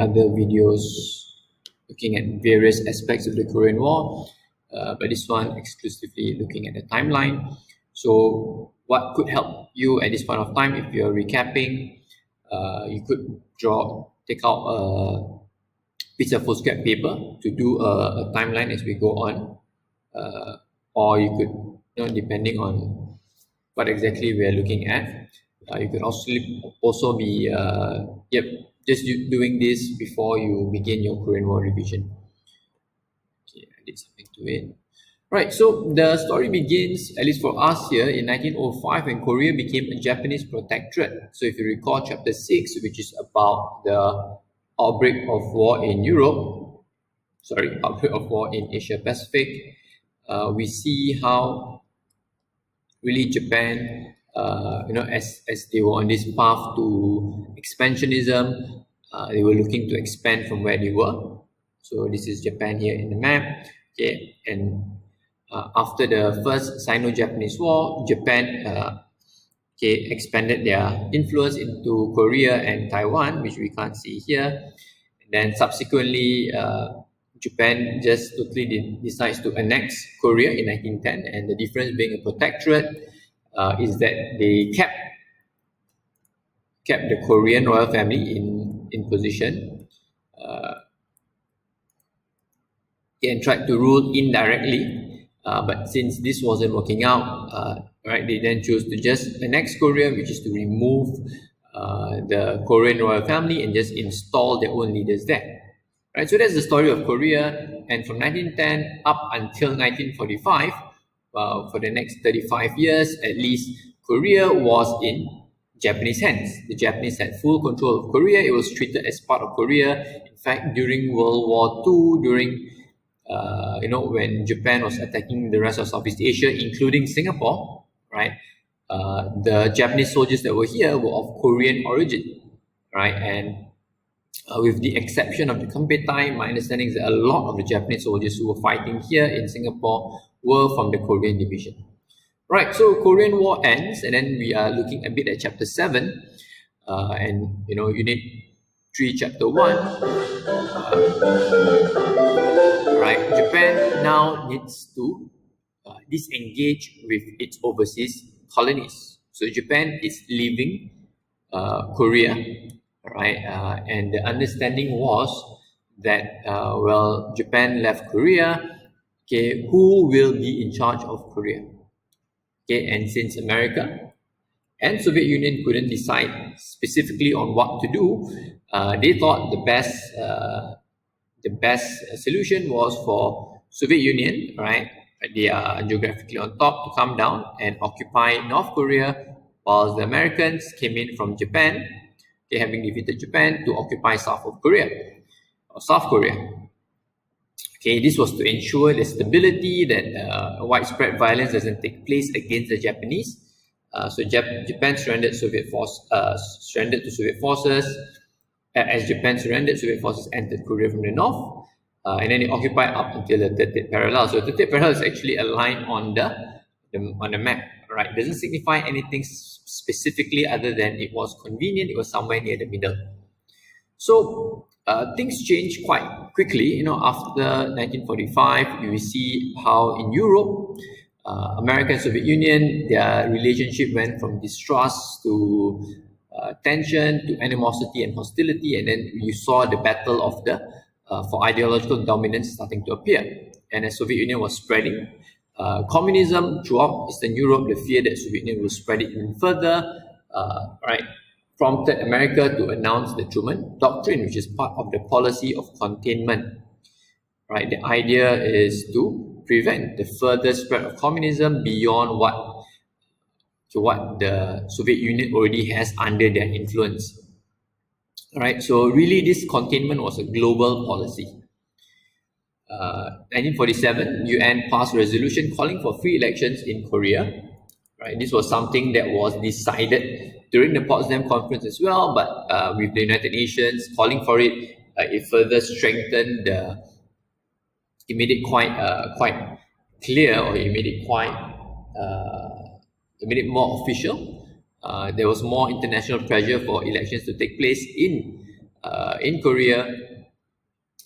other videos looking at various aspects of the Korean War, but this one exclusively looking at the timeline. So what could help you at this point of time if you're recapping, you could take out a piece of foolscap paper to do a timeline as we go on, or you could, depending on what exactly we are looking at, you could also be just doing this before you begin your Korean War revision. Okay, I did something to it. Right, so the story begins, at least for us here, in 1905 when Korea became a Japanese protectorate. So if you recall chapter 6, which is about the outbreak of war in outbreak of war in Asia Pacific, we see how really Japan, as they were on this path to expansionism, they were looking to expand from where they were. So this is Japan here in the map. Okay, and after the first Sino-Japanese War, Japan expanded their influence into Korea and Taiwan, which we can't see here. And then subsequently, Japan just totally decides to annex Korea in 1910, and the difference being a protectorate is that they kept the Korean royal family in position and tried to rule indirectly. But since this wasn't working out, they then chose to just annex Korea, which is to remove the Korean royal family and just install their own leaders there. Right, so that's the story of Korea, and from 1910 up until 1945, for the next 35 years at least, Korea was in Japanese hands. The Japanese had full control of Korea. It was treated as part of Korea. In fact, during World War II, during when Japan was attacking the rest of Southeast Asia, including Singapore, right? The Japanese soldiers that were here were of Korean origin, right? And with the exception of the Kempeitai, my understanding is that a lot of the Japanese soldiers who were fighting here in Singapore were from the Korean division. Right, so Korean War ends, and then we are looking a bit at chapter 7, and unit 3, chapter 1. Right, Japan now needs to disengage with its overseas colonies. So Japan is leaving Korea, right? And the understanding was that Japan left Korea. Okay, who will be in charge of Korea? Okay, and since America and Soviet Union couldn't decide specifically on what to do, they thought the best solution was for Soviet Union, right? They are geographically on top, to come down and occupy North Korea, while the Americans came in from Japan, having defeated Japan, to occupy South Korea. Okay, this was to ensure the stability, that widespread violence doesn't take place against the Japanese. So Japan surrendered to Soviet forces. As Japan surrendered, Soviet forces entered Korea from the north, and then it occupied up until the 30th parallel. So the 30th parallel is actually a line on the map, right? It doesn't signify anything specifically other than it was convenient. It was somewhere near the middle. So things changed quite quickly. After 1945, you see how in Europe, America and Soviet Union, their relationship went from distrust to tension to animosity and hostility, and then you saw the battle of for ideological dominance starting to appear. And as Soviet Union was spreading communism throughout Eastern Europe, the fear that Soviet Union will spread it even further, prompted America to announce the Truman Doctrine, which is part of the policy of containment. Right, the idea is to prevent the further spread of communism beyond what the Soviet Union already has under their influence. Right, so really this containment was a global policy. 1947, UN passed a resolution calling for free elections in Korea. Right, this was something that was decided during the Potsdam Conference as well, but with the United Nations calling for it, it further strengthened it made it quite clear, or it made it more official. There was more international pressure for elections to take place in in Korea.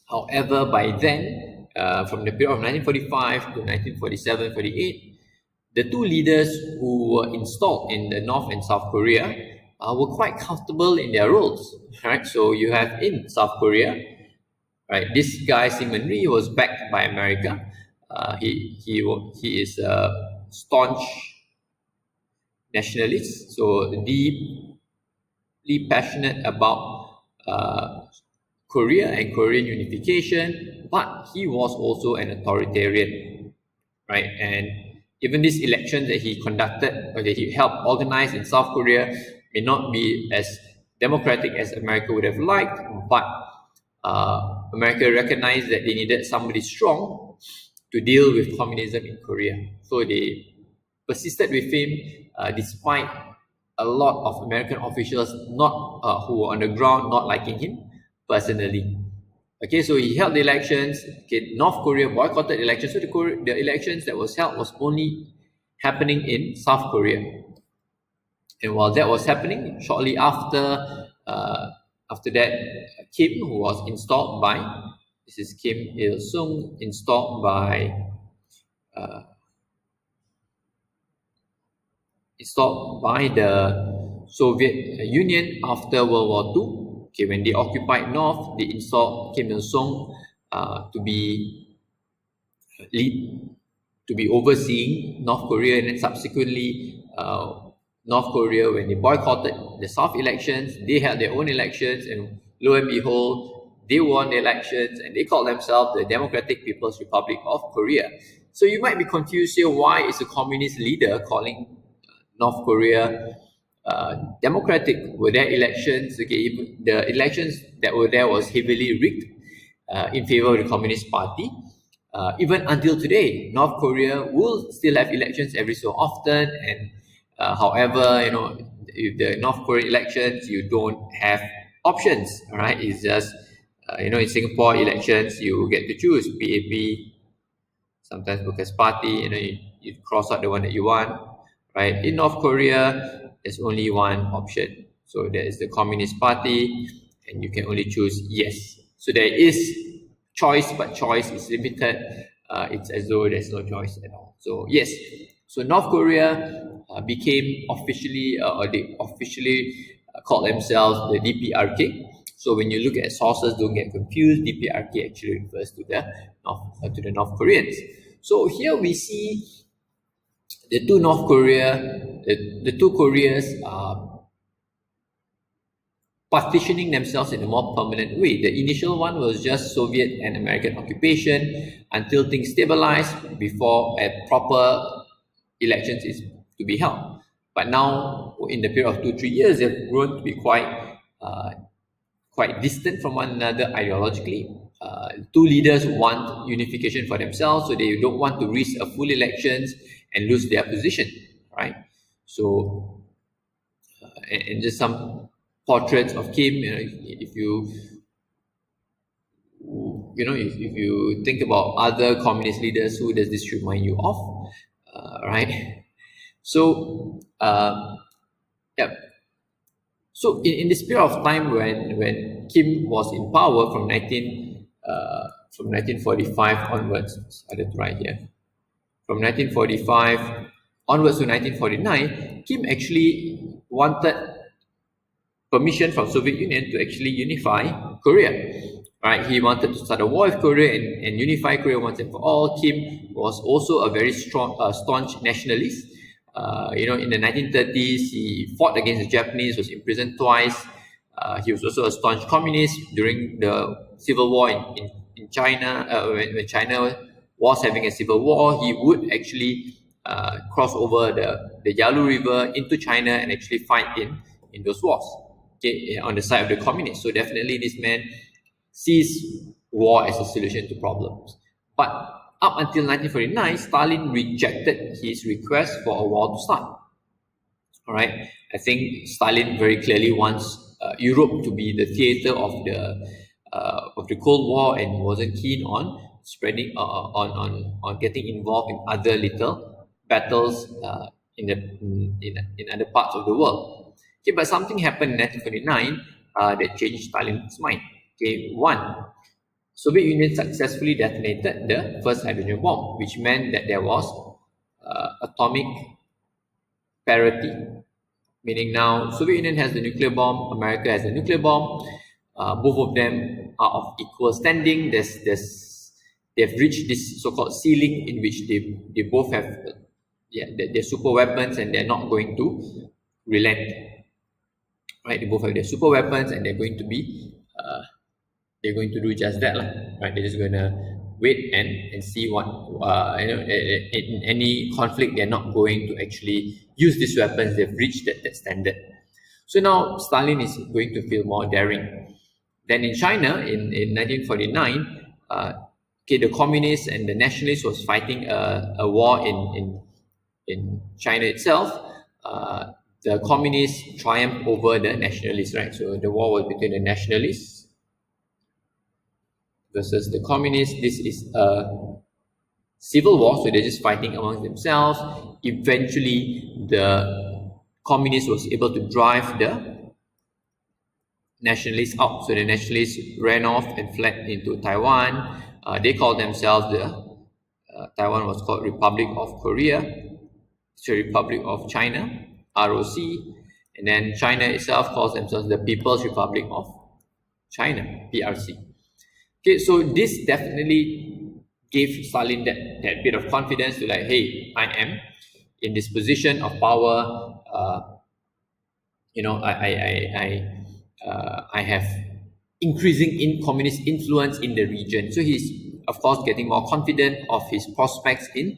However, by then, from the period of 1945 to 1947-48, the two leaders who were installed in the North and South Korea were quite comfortable in their roles, right? So you have in South Korea, right, this guy Syngman Rhee was backed by America. He is a staunch nationalist, so deeply passionate about Korea and Korean unification, but he was also an authoritarian, right? And even these elections that he conducted or that he helped organize in South Korea may not be as democratic as America would have liked, but America recognized that they needed somebody strong to deal with communism in Korea. So they persisted with him despite a lot of American officials not who were on the ground not liking him personally. Okay, so he held the elections. Okay, North Korea boycotted the elections. So the elections that was held was only happening in South Korea. And while that was happening, shortly after that, Kim, who was installed by, this is Kim Il Sung, installed by the Soviet Union after World War II. Okay, when they occupied North, they installed Kim Il Sung to be overseeing North Korea, and then subsequently North Korea, when they boycotted the South elections, they held their own elections, and lo and behold, they won the elections, and they called themselves the Democratic People's Republic of Korea. So you might be confused here, why is a communist leader calling North Korea democratic? Were there elections? Okay, even the elections that were there was heavily rigged in favor of the Communist Party. Even until today, North Korea will still have elections every so often, and however, if the North Korean elections, you don't have options, all right? It's just, in Singapore elections, you get to choose PAP, sometimes Workers' Party, you cross out the one that you want, right? In North Korea, there's only one option. So there is the Communist Party, and you can only choose yes. So there is choice, but choice is limited. It's as though there's no choice at all. So yes, so North Korea became officially, or they officially called themselves the DPRK. So when you look at sources, don't get confused. DPRK actually refers to the North Koreans. So here we see the two North Korea, the two Koreas partitioning themselves in a more permanent way. The initial one was just Soviet and American occupation until things stabilized before a proper elections is to be held. But now, in the period of 2-3 years, they've grown to be quite distant from one another ideologically. Two leaders want unification for themselves, so they don't want to risk a full elections and lose their position, right? So, and just some portraits of Kim. If you think about other communist leaders, who does this remind you of, right? So, yeah. So in this period of time when Kim was in power from 1945 onwards, I did right here. From 1945 onwards to 1949, Kim actually wanted permission from Soviet Union to actually unify Korea. Right? He wanted to start a war with Korea and unify Korea once and for all. Kim was also a very staunch nationalist. In the 1930s, he fought against the Japanese, was imprisoned twice. He was also a staunch communist during the civil war in China. When China was having a civil war, he would actually cross over the Yalu River into China and actually fight in those wars, okay, on the side of the communists. So definitely this man sees war as a solution to problems. But up until 1949, Stalin rejected his request for a war to start. All right, I think Stalin very clearly wants Europe to be the theater of the Cold War, and wasn't keen on spreading on getting involved in other little battles in other parts of the world. Okay, but something happened in 1949 that changed Stalin's mind. Okay, one, Soviet Union successfully detonated the first hydrogen bomb, which meant that there was atomic parity, meaning now Soviet Union has the nuclear bomb, America has the nuclear bomb. Both of them are of equal standing. They've reached this so-called ceiling in which they both have their super weapons, and they're not going to relent. Right? They both have their super weapons, and they're going to do just that, right? They're just gonna wait and see what in any conflict. They're not going to actually use these weapons. They've reached that standard. So now Stalin is going to feel more daring. Then in China, in 1949, the communists and the nationalists was fighting a war in China itself. The communists triumphed over the nationalists, right? So the war was between the nationalists versus the communists. This is a civil war, so they're just fighting amongst themselves. Eventually, the communists was able to drive the nationalists out. So the nationalists ran off and fled into Taiwan. They called themselves Taiwan was called Republic of Korea. It's a Republic of China, ROC. And then China itself calls themselves the People's Republic of China, PRC. Okay, so this definitely gave Stalin that bit of confidence to like, hey, I am in this position of power. I have increasing communist influence in the region. So he's of course getting more confident of his prospects in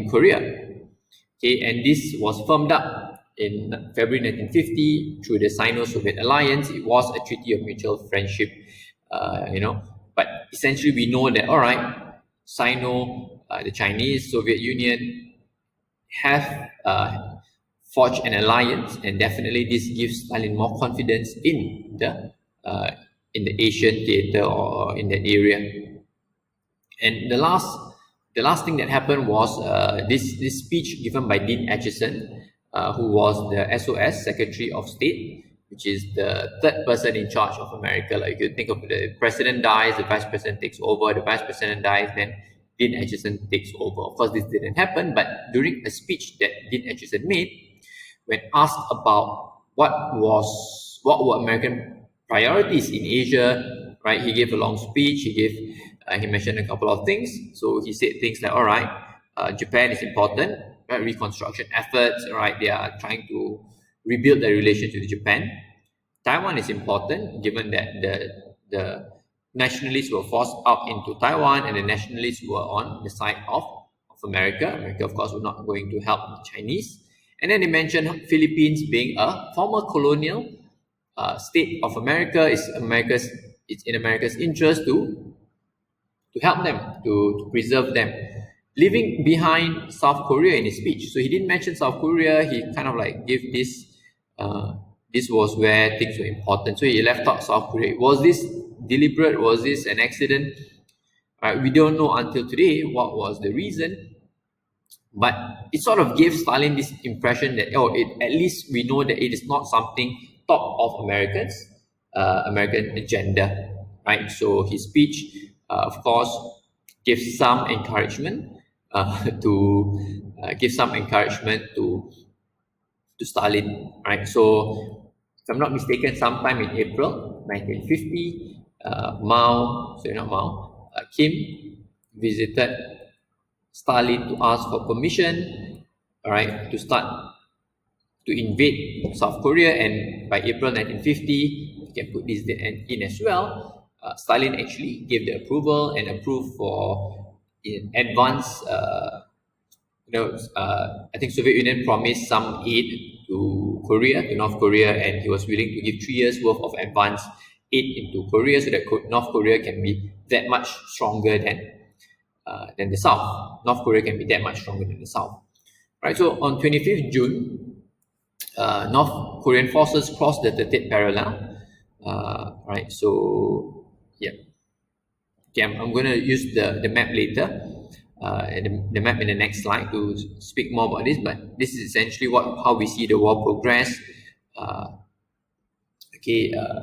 Korea. Okay, and this was firmed up in February 1950 through the Sino-Soviet alliance. It was a treaty of mutual friendship, but essentially we know that, all right, the Chinese, Soviet Union have forged an alliance, and definitely this gives Stalin more confidence in the Asian theater or in that area. And the last thing that happened was this speech given by Dean Acheson, who was the SOS Secretary of State, which is the third person in charge of America. Like you think of the president dies, the vice president takes over, the vice president dies, then Dean Acheson takes over. Of course, this didn't happen, but during a speech that Dean Acheson made, when asked about what were American priorities in Asia, right? He gave a long speech. He mentioned a couple of things. So he said things like, all right, Japan is important, right? Reconstruction efforts, right? They are trying to rebuild their relations with Japan. Taiwan is important, given that the nationalists were forced out into Taiwan, and the nationalists were on the side of America. America, of course, was not going to help the Chinese. And then they mentioned Philippines being a former colonial state of America. It's in America's interest to help them, to preserve them. Leaving behind South Korea in his speech. So he didn't mention South Korea. He kind of like gave this. This was where things were important. So he left out South Korea. Was this deliberate? Was this an accident? We don't know until today what was the reason. But it sort of gave Stalin this impression that, at least we know that it is not something top of American agenda, right? So his speech, of course, gives some encouragement to Stalin, right? So, if I'm not mistaken, sometime in April 1950, Kim visited Stalin to ask for permission, all right, to start to invade South Korea. And by April 1950, you can put this in as well. Stalin actually gave the approval and approved for in advance. I think Soviet Union promised some aid to North Korea, and he was willing to give 3 years worth of advance aid into Korea, so that North Korea can be that much stronger than the South. North Korea can be that much stronger than the South. Right. So on 25th June, North Korean forces crossed the 30th parallel. Right. So yeah. Okay, I'm going to use the map later. The map in the next slide to speak more about this, but this is essentially how we see the war progress.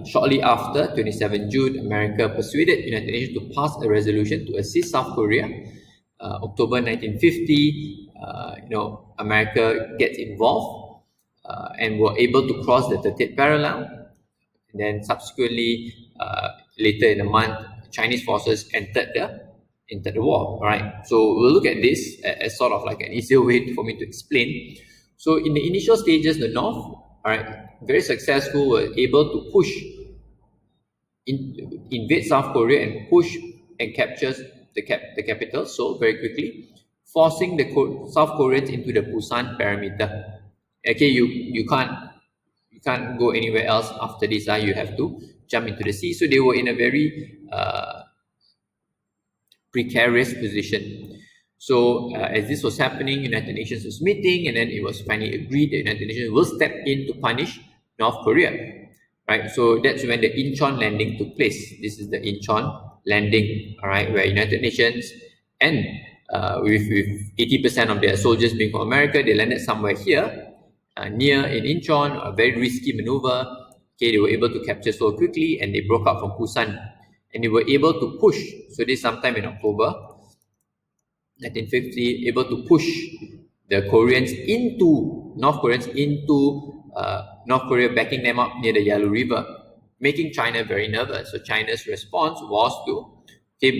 Shortly after 27 June, America persuaded United Nations to pass a resolution to assist South Korea. October 1950, America gets involved and were able to cross the 30th parallel. And then subsequently, later in the month, Chinese forces entered the war. All right. So we'll look at this as sort of like an easier way for me to explain. So in the initial stages, the North, all right, very successful, were able to push, invade South Korea and push and capture the capital Seoul very quickly, forcing the South Koreans into the Busan perimeter. Okay, you can't go anywhere else after this. You have to jump into the sea. So they were in a very precarious position. So as this was happening, United Nations was meeting, and then it was finally agreed that United Nations will step in to punish North Korea. Right. So that's when the Incheon landing took place. This is the Incheon landing. All right, where United Nations and with 80% of their soldiers being from America, they landed somewhere here, near in Incheon. A very risky maneuver. Okay, they were able to capture Seoul quickly, and they broke out from Busan, and they were able to push. So this sometime in October 1950, able to push the North Koreans into North Korea, backing them up near the Yalu River, making China very nervous. So China's response was to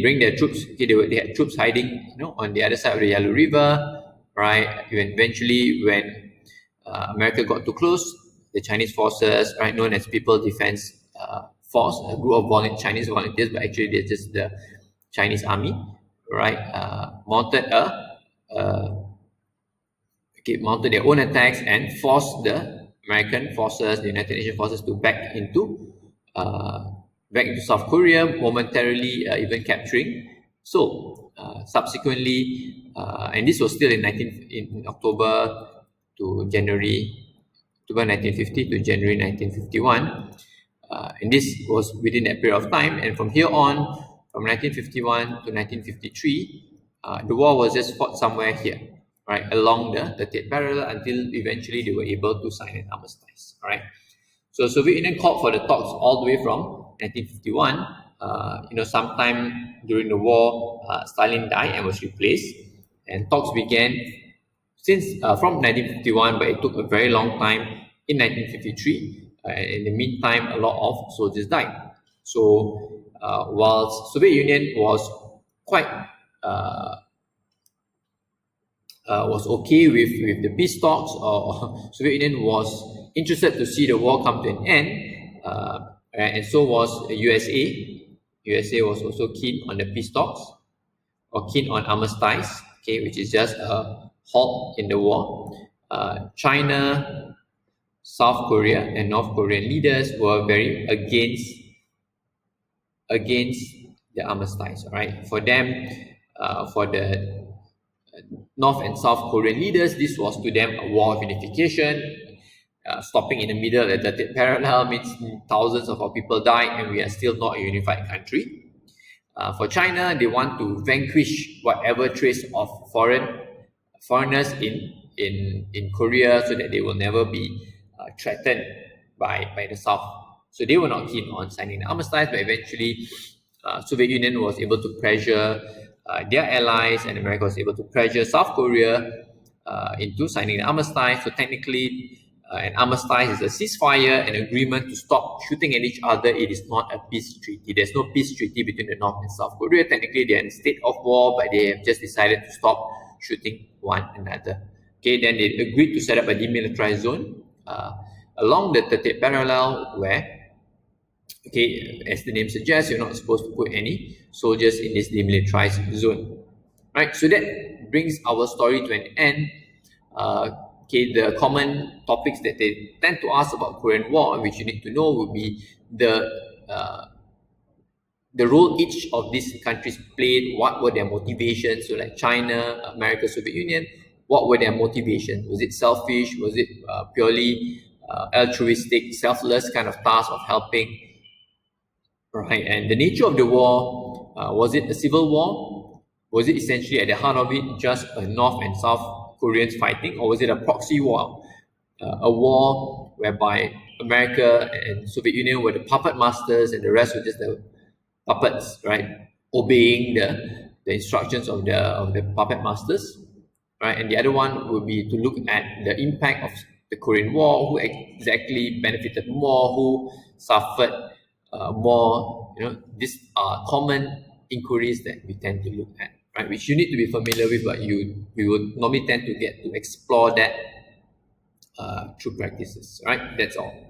bring their troops. They had troops hiding, on the other side of the Yalu River, right? Eventually, when America got too close, the Chinese forces, right, known as People Defense Force, a group of Chinese volunteers, but actually they're just the Chinese army, right? Mounted their own attacks and forced the American forces, the United Nations forces, to back into South Korea, momentarily even capturing Seoul. Subsequently, and this was still in October to January, October 1950 to January 1951, and this was within that period of time. And from here on, from 1951 to 1953, the war was just fought somewhere here, right, along the 30th parallel, until eventually they were able to sign an armistice. All right. So Soviet Union called for the talks all the way from 1951. Sometime during the war, Stalin died and was replaced, and talks began from 1951, but it took a very long time in 1953. In the meantime, a lot of soldiers died. So whilst Soviet Union was quite was okay with the peace talks, or Soviet Union was interested to see the war come to an end, and so was USA. USA was also keen on the peace talks, or keen on armistice, which is just a halt in the war. China, South Korea, and North Korean leaders were very against the armistice. Right? For them, for the North and South Korean leaders, this was to them a war of unification. Stopping in the middle at the parallel means thousands of our people die, and we are still not a unified country. For China, they want to vanquish whatever trace of foreigners in Korea, so that they will never be threatened by the South. So they were not keen on signing the armistice, but eventually Soviet Union was able to pressure their allies, and America was able to pressure South Korea into signing the armistice. So technically, an armistice is a ceasefire, an agreement to stop shooting at each other. It is not a peace treaty. There's no peace treaty between the North and South Korea. Technically, they're in a state of war, but they have just decided to stop shooting one another. Then they agreed to set up a demilitarized zone along the 30th parallel, where, as the name suggests, you're not supposed to put any soldiers in this demilitarized zone. Right, so that brings our story to an end. The common topics that they tend to ask about Korean War, which you need to know, would be the role each of these countries played. What were their motivations? So like China, America, Soviet Union, what were their motivations? Was it selfish? Was it purely altruistic, selfless kind of task of helping? Right, and the nature of the war, was it a civil war? Was it essentially at the heart of it just a North and South Koreans fighting, or was it a proxy war, a war whereby America and Soviet Union were the puppet masters, and the rest were just the puppets, right? Obeying the instructions of the puppet masters, right? And the other one would be to look at the impact of the Korean War, who exactly benefited more, who suffered more. These are common inquiries that we tend to look at, right? Which you need to be familiar with, but we would normally tend to get to explore that through practices, right? That's all.